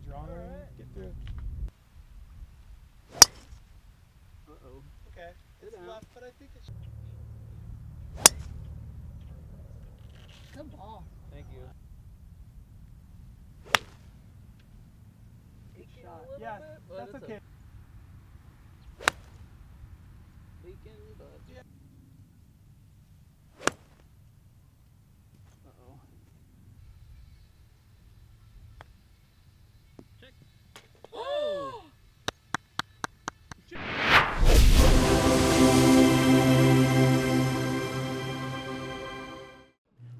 Draw her in, get through. Uh-oh. Okay, it's left, but I think it's... Good ball. Thank you. Good shot. Yes, that's okay. Leaking, but... Yeah. Uh-oh. Check. Oh!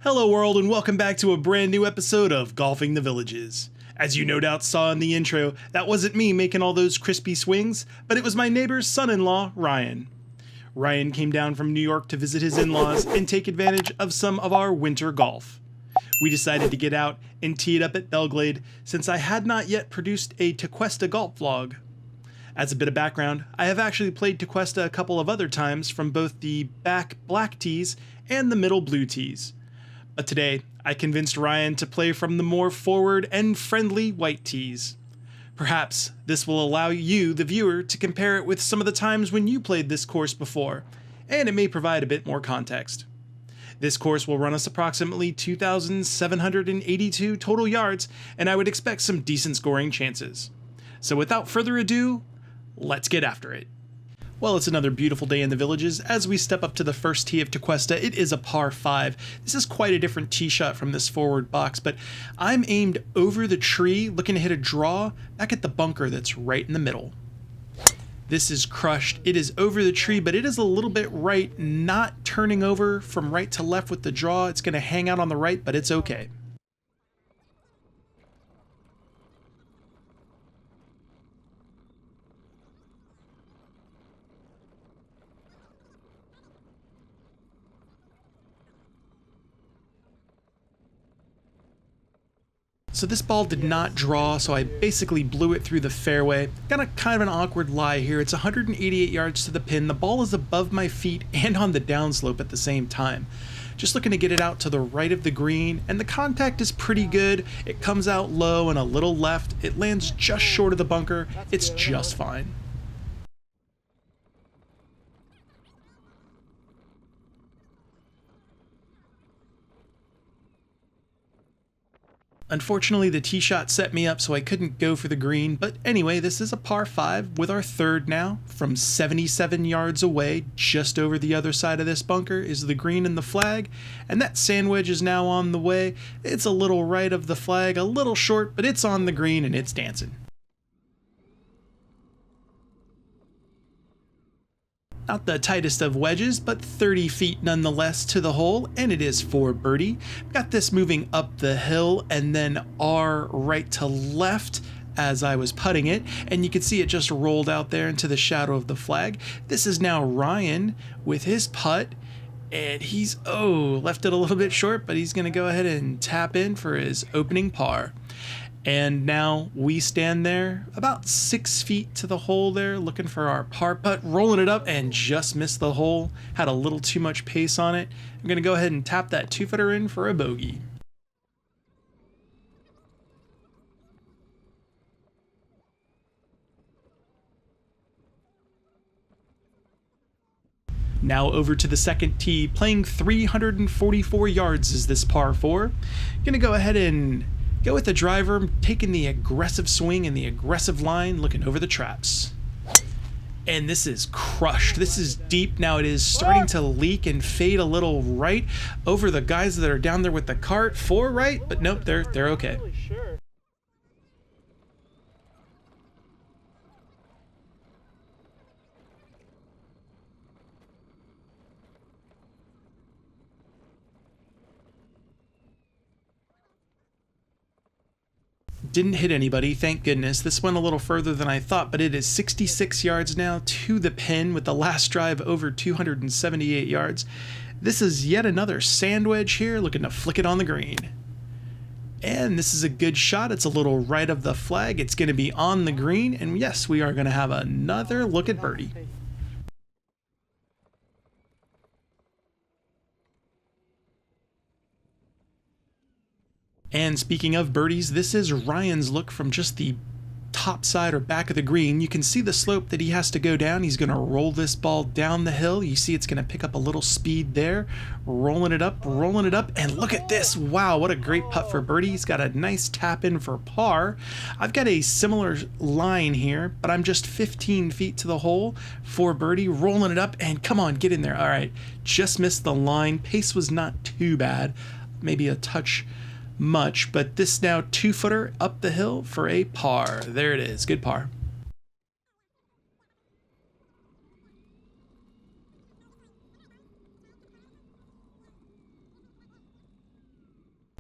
Hello world and welcome back to a brand new episode of Golfing the Villages. As you no doubt saw in the intro, that wasn't me making all those crispy swings, but it was my neighbor's son-in-law, Ryan. Ryan came down from New York to visit his in-laws and take advantage of some of our winter golf. We decided to get out and tee it up at Belle Glade since I had not yet produced a Tequesta golf vlog. As a bit of background, I have actually played Tequesta a couple of other times from both the back black tees and the middle blue tees. But today, I convinced Ryan to play from the more forward and friendly white tees. Perhaps this will allow you, the viewer, to compare it with some of the times when you played this course before, and it may provide a bit more context. This course will run us approximately 2,782 total yards, and I would expect some decent scoring chances. So without further ado, let's get after it. Well, it's another beautiful day in the Villages. As we step up to the first tee of Tequesta, it is a par 5. This is quite a different tee shot from this forward box, but I'm aimed over the tree, looking to hit a draw back at the bunker that's right in the middle. This is crushed. It is over the tree, but it is a little bit right, not turning over from right to left with the draw. It's going to hang out on the right, but it's okay. So this ball did not draw, so I basically blew it through the fairway. Got a kind of an awkward lie here. It's 188 yards to the pin. The ball is above my feet and on the downslope at the same time. Just looking to get it out to the right of the green, and the contact is pretty good. It comes out low and a little left. It lands just short of the bunker. It's just fine. Unfortunately, the tee shot set me up so I couldn't go for the green, but anyway, this is a par 5 with our third now. From 77 yards away, just over the other side of this bunker, is the green and the flag, and that sand wedge is now on the way. It's a little right of the flag, a little short, but it's on the green and it's dancing. Not the tightest of wedges, but 30 feet nonetheless to the hole, and it is for birdie. Got this moving up the hill and then R right to left as I was putting it, and you can see it just rolled out there into the shadow of the flag. This is now Ryan with his putt, and he's, left it a little bit short, but he's going to go ahead and tap in for his opening par. And now we stand there about 6 feet to the hole there, looking for our par putt, rolling it up and just missed the hole. Had a little too much pace on it. I'm going to go ahead and tap that 2-footer in for a bogey. Now over to the second tee, playing 344 yards is this par 4. Gonna go ahead and go with the driver, taking the aggressive swing and the aggressive line, looking over the traps. And this is crushed. This is deep. Now it is starting to leak and fade a little right over the guys that are down there with the cart. 4 right, but nope, they're okay. Didn't hit anybody, thank goodness. This went a little further than I thought, but it is 66 yards now to the pin with the last drive over 278 yards. This is yet another sand wedge here, looking to flick it on the green. And this is a good shot. It's a little right of the flag. It's going to be on the green, and yes, we are going to have another look at birdie. And speaking of birdies, this is Ryan's look from just the top side or back of the green. You can see the slope that he has to go down. He's going to roll this ball down the hill. You see it's going to pick up a little speed there, rolling it up, and look at this. Wow, what a great putt for birdie. He's got a nice tap in for par. I've got a similar line here, but I'm just 15 feet to the hole for birdie, rolling it up, and come on, get in there. All right, just missed the line. Pace was not too bad, maybe a touch much, but this now 2-footer up the hill for a par. There it is, good par.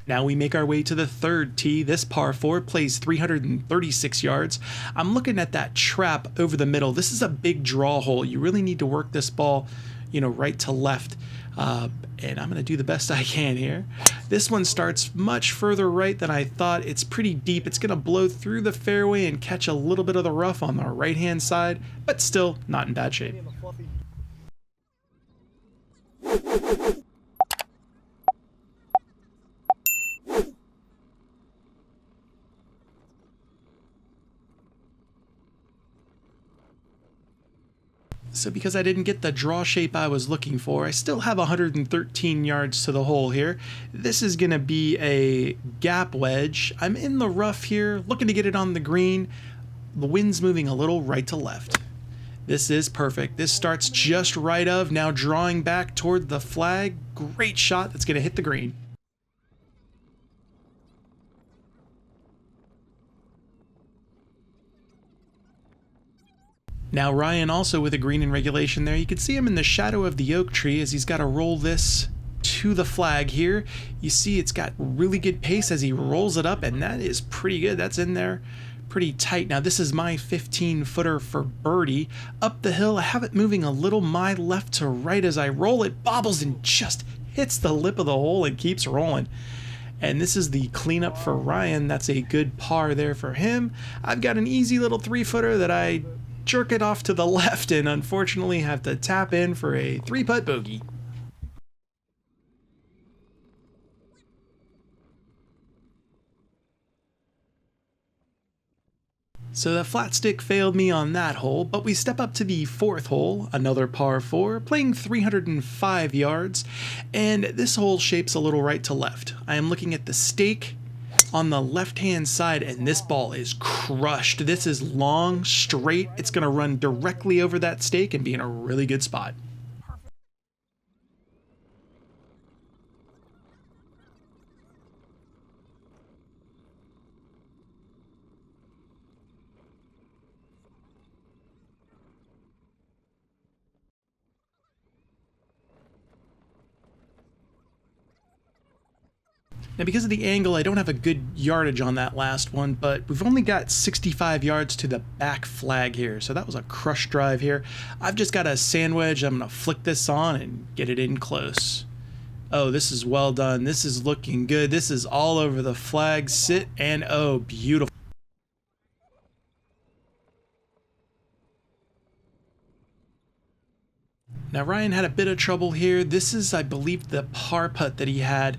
Now we make our way to the third tee. This par 4 plays 336 yards. I'm looking at that trap over the middle. This is a big draw hole. You really need to work this ball, you know, right to left. And I'm going to do the best I can here. This one starts much further right than I thought. It's pretty deep. It's going to blow through the fairway and catch a little bit of the rough on the right-hand side, but still not in bad shape. So because I didn't get the draw shape I was looking for, I still have 113 yards to the hole here. This is going to be a gap wedge. I'm in the rough here, looking to get it on the green. The wind's moving a little right to left. This is perfect. This starts just right of, now drawing back toward the flag. Great shot that's going to hit the green. Now Ryan also with a green in regulation there. You can see him in the shadow of the oak tree as he's got to roll this to the flag here. You see it's got really good pace as he rolls it up, and that is pretty good. That's in there pretty tight. Now this is my 15-footer for birdie. Up the hill, I have it moving a little my left to right as I roll. It bobbles and just hits the lip of the hole and keeps rolling. And this is the cleanup for Ryan. That's a good par there for him. I've got an easy little 3-footer that I jerk it off to the left and unfortunately have to tap in for a 3-putt bogey. So the flat stick failed me on that hole, but we step up to the 4th hole, another par 4, playing 305 yards, and this hole shapes a little right to left. I am looking at the stake on the left-hand side, and this ball is crushed. This is long, straight. It's going to run directly over that stake and be in a really good spot. Now because of the angle, I don't have a good yardage on that last one, but we've only got 65 yards to the back flag here, so that was a crush drive here. I've just got a sand wedge. I'm going to flick this on and get it in close. Oh, this is well done. This is looking good. This is all over the flag. Sit and oh, beautiful. Now Ryan had a bit of trouble here. This is, I believe, the par putt that he had.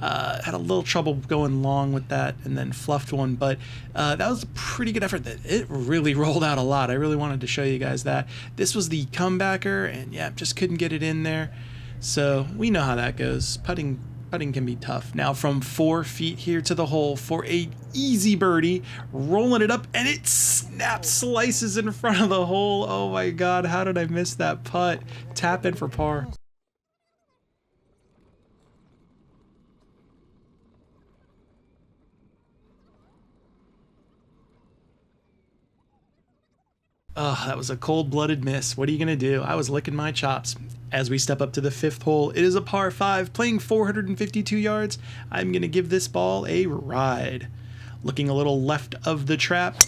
Had a little trouble going long with that and then fluffed one, but that was a pretty good effort. It really rolled out a lot. I really wanted to show you guys that. This was the comebacker, and yeah, just couldn't get it in there. So we know how that goes. Putting can be tough. Now from 4 feet here to the hole for a easy birdie, rolling it up, and it snaps, slices in front of the hole. Oh my God, how did I miss that putt? Tap in for par. Oh, that was a cold-blooded miss. What are you going to do? I was licking my chops. As we step up to the 5th hole, it is a par 5, playing 452 yards. I'm going to give this ball a ride. Looking a little left of the trap,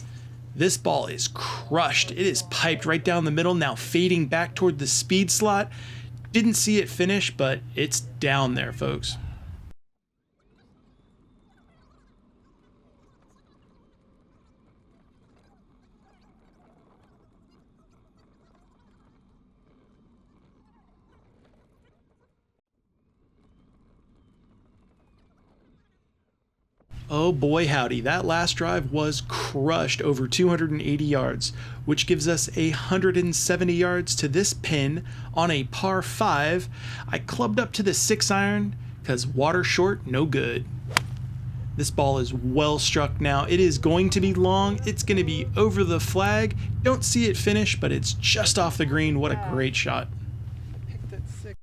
this ball is crushed. It is piped right down the middle, now fading back toward the speed slot. Didn't see it finish, but it's down there, folks. Oh boy howdy, that last drive was crushed over 280 yards, which gives us 170 yards to this pin on a par 5. I clubbed up to the 6-iron because water short, no good. This ball is well struck now. It is going to be long. It's going to be over the flag. Don't see it finish, but it's just off the green. What a great shot. Picked that 6.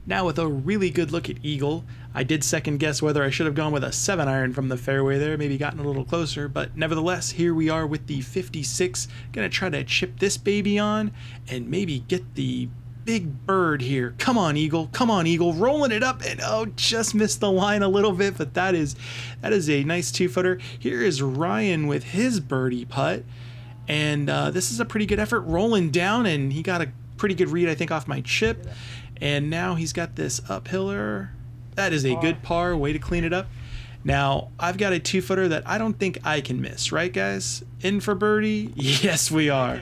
Now with a really good look at eagle, I did second guess whether I should have gone with a 7-iron from the fairway there, maybe gotten a little closer, but nevertheless, here we are with the 56. Gonna try to chip this baby on and maybe get the big bird here. Come on, eagle, rolling it up, and oh, just missed the line a little bit, but that is a nice 2-footer. Here is Ryan with his birdie putt, and this is a pretty good effort, rolling down, and he got a pretty good read, I think, off my chip. And now he's got this uphiller. That is a good par, way to clean it up. Now, I've got a 2-footer that I don't think I can miss, right guys? In for birdie? Yes, we are.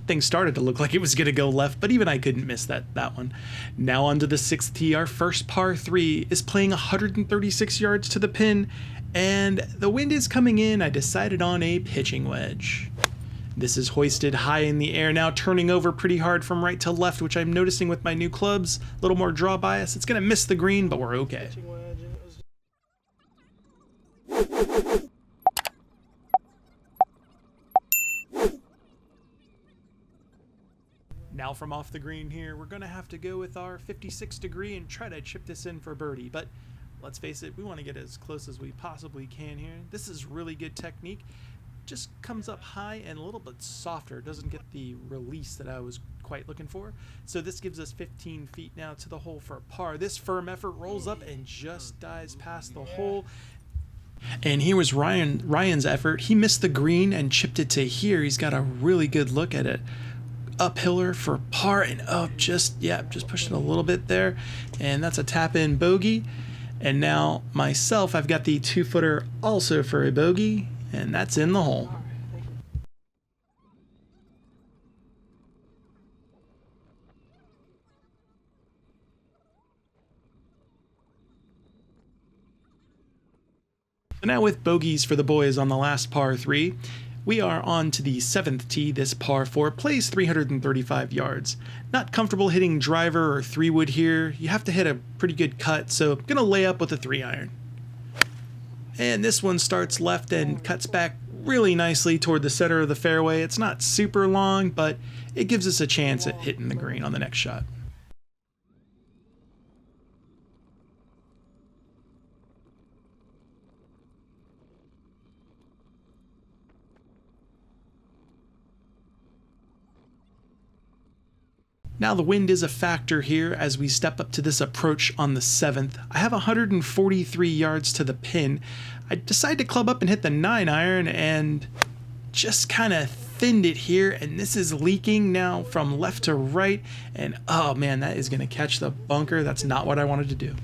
Thing started to look like it was going to go left, but even I couldn't miss that one. Now onto the 6th tee. Our first par 3 is playing 136 yards to the pin, and the wind is coming in. I decided on a pitching wedge. This is hoisted high in the air now, turning over pretty hard from right to left, which I'm noticing with my new clubs. A little more draw bias. It's going to miss the green, but we're okay. Now from off the green here, we're going to have to go with our 56 degree and try to chip this in for birdie. But let's face it, we want to get as close as we possibly can here. This is really good technique. Just comes up high and a little bit softer. Doesn't get the release that I was quite looking for. So this gives us 15 feet now to the hole for a par. This firm effort rolls up and just dives past the hole. And here was Ryan's effort. He missed the green and chipped it to here. He's got a really good look at it. Uphiller for par, and just pushed it a little bit there, and that's a tap in bogey. And now myself, I've got the 2-footer also for a bogey, and that's in the hole. So now with bogeys for the boys on the last par 3, we are on to the 7th tee. This par 4 plays 335 yards. Not comfortable hitting driver or 3-wood here. You have to hit a pretty good cut, so I'm gonna lay up with a 3-iron. And this one starts left and cuts back really nicely toward the center of the fairway. It's not super long, but it gives us a chance at hitting the green on the next shot. Now the wind is a factor here as we step up to this approach on the 7th. I have 143 yards to the pin. I decide to club up and hit the 9-iron and just kind of thinned it here, and this is leaking now from left to right, and oh man, that is going to catch the bunker. That's not what I wanted to do.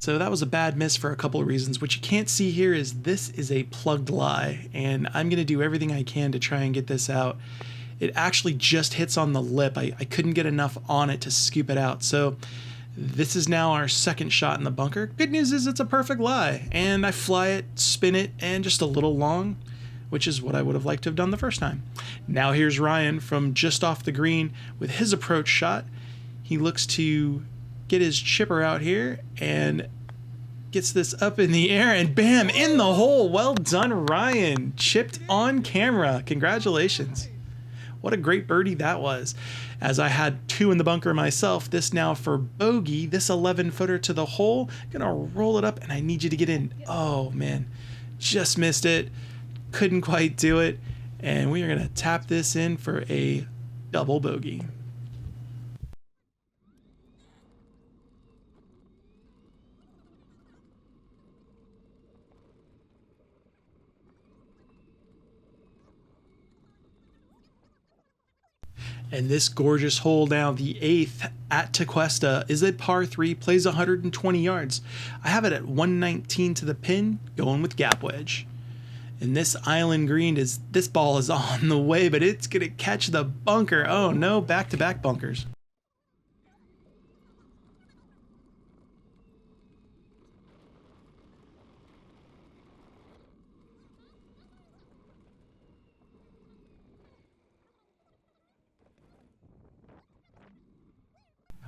So that was a bad miss for a couple of reasons. What you can't see here is this is a plugged lie, and I'm going to do everything I can to try and get this out. It actually just hits on the lip. I couldn't get enough on it to scoop it out. So this is now our second shot in the bunker. Good news is it's a perfect lie, and I fly it, spin it, and just a little long, which is what I would have liked to have done the first time. Now here's Ryan from just off the green with his approach shot. He looks to get his chipper out here and gets this up in the air, and bam, in the hole. Well done, Ryan. Chipped on camera. Congratulations. What a great birdie that was. As I had 2 in the bunker myself, this now for bogey, this 11-footer to the hole. Gonna roll it up, and I need you to get in. Oh man, just missed it. Couldn't quite do it. And we are gonna tap this in for a double bogey. And this gorgeous hole now, the 8th at Tequesta, is a par 3, plays 120 yards. I have it at 119 to the pin, going with gap wedge. And this island green this ball is on the way, but it's going to catch the bunker. Oh no, back-to-back bunkers.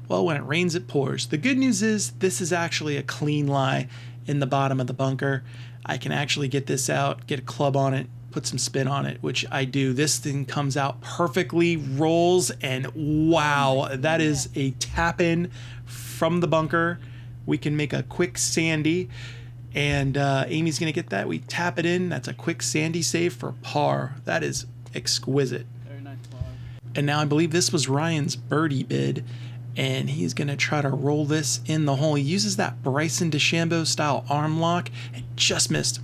Well, when it rains, it pours. The good news is this is actually a clean lie in the bottom of the bunker. I can actually get this out, get a club on it, put some spin on it, which I do. This thing comes out perfectly, rolls, and wow, that is a tap in from the bunker. We can make a quick sandy, and Amy's gonna get that. We tap it in. That's a quick sandy save for par. That is exquisite. Very nice ball. And now I believe this was Ryan's birdie bid, and he's going to try to roll this in the hole. He uses that Bryson DeChambeau style arm lock and just missed.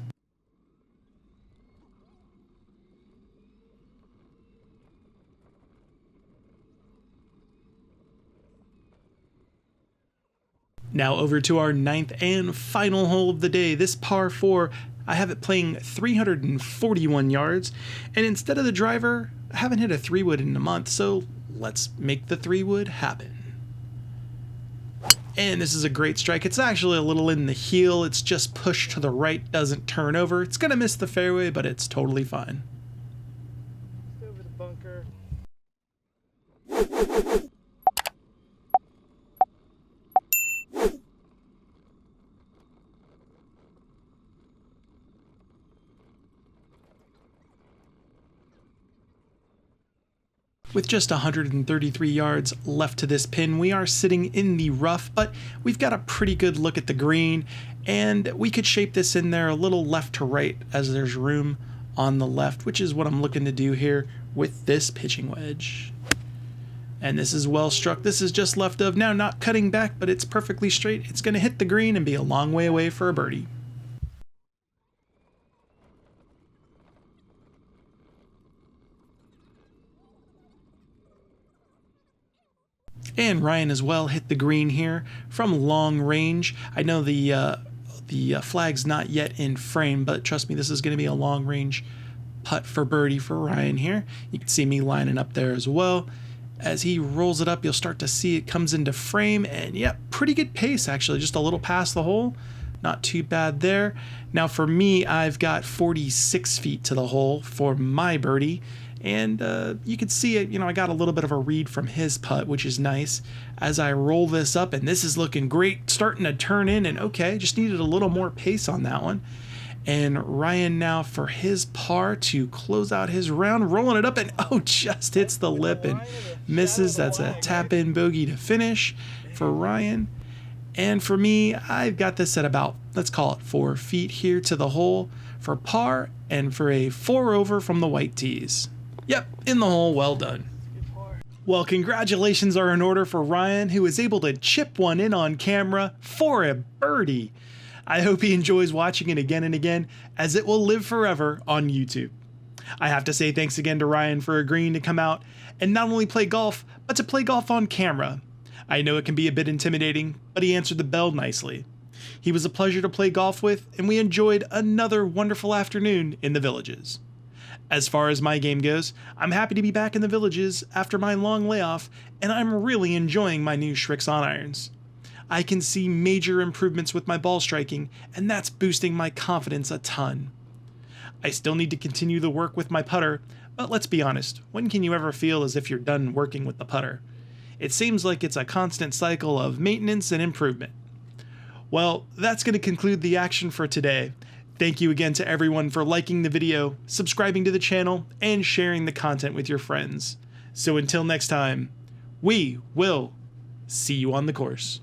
Now over to our 9th and final hole of the day. This par 4, I have it playing 341 yards, and instead of the driver, I haven't hit a 3-wood in a month, so let's make the 3-wood happen. And this is a great strike. It's actually a little in the heel. It's just pushed to the right, doesn't turn over. It's going to miss the fairway, but it's totally fine. Over the bunker. With just 133 yards left to this pin, we are sitting in the rough, but we've got a pretty good look at the green, and we could shape this in there a little left to right as there's room on the left, which is what I'm looking to do here with this pitching wedge. And this is well struck. This is just left of now, not cutting back, but it's perfectly straight. It's going to hit the green and be a long way away for a birdie. And Ryan as well hit the green here from long range. I know the flag's not yet in frame, but trust me, this is going to be a long range putt for birdie for Ryan here. You can see me lining up there as well. As he rolls it up, you'll start to see it comes into frame, and yeah, pretty good pace actually, just a little past the hole. Not too bad there. Now for me, I've got 46 feet to the hole for my birdie. And you can see it, I got a little bit of a read from his putt, which is nice. As I roll this up, and this is looking great, starting to turn in, and okay, just needed a little more pace on that one. And Ryan now for his par to close out his round, rolling it up, and oh, just hits the lip and misses. That's a tap-in bogey to finish for Ryan. And for me, I've got this at about, let's call it 4 feet here to the hole for par, and for a 4 over from the white tees. Yep, in the hole, well done. Well, congratulations are in order for Ryan, who was able to chip one in on camera for a birdie. I hope he enjoys watching it again and again, as it will live forever on YouTube. I have to say thanks again to Ryan for agreeing to come out and not only play golf, but to play golf on camera. I know it can be a bit intimidating, but he answered the bell nicely. He was a pleasure to play golf with, and we enjoyed another wonderful afternoon in the Villages. As far as my game goes, I'm happy to be back in the Villages after my long layoff, and I'm really enjoying my new Shrixon irons. I can see major improvements with my ball striking, and that's boosting my confidence a ton. I still need to continue the work with my putter, but let's be honest, when can you ever feel as if you're done working with the putter? It seems like it's a constant cycle of maintenance and improvement. Well, that's going to conclude the action for today. Thank you again to everyone for liking the video, subscribing to the channel, and sharing the content with your friends. So until next time, we will see you on the course.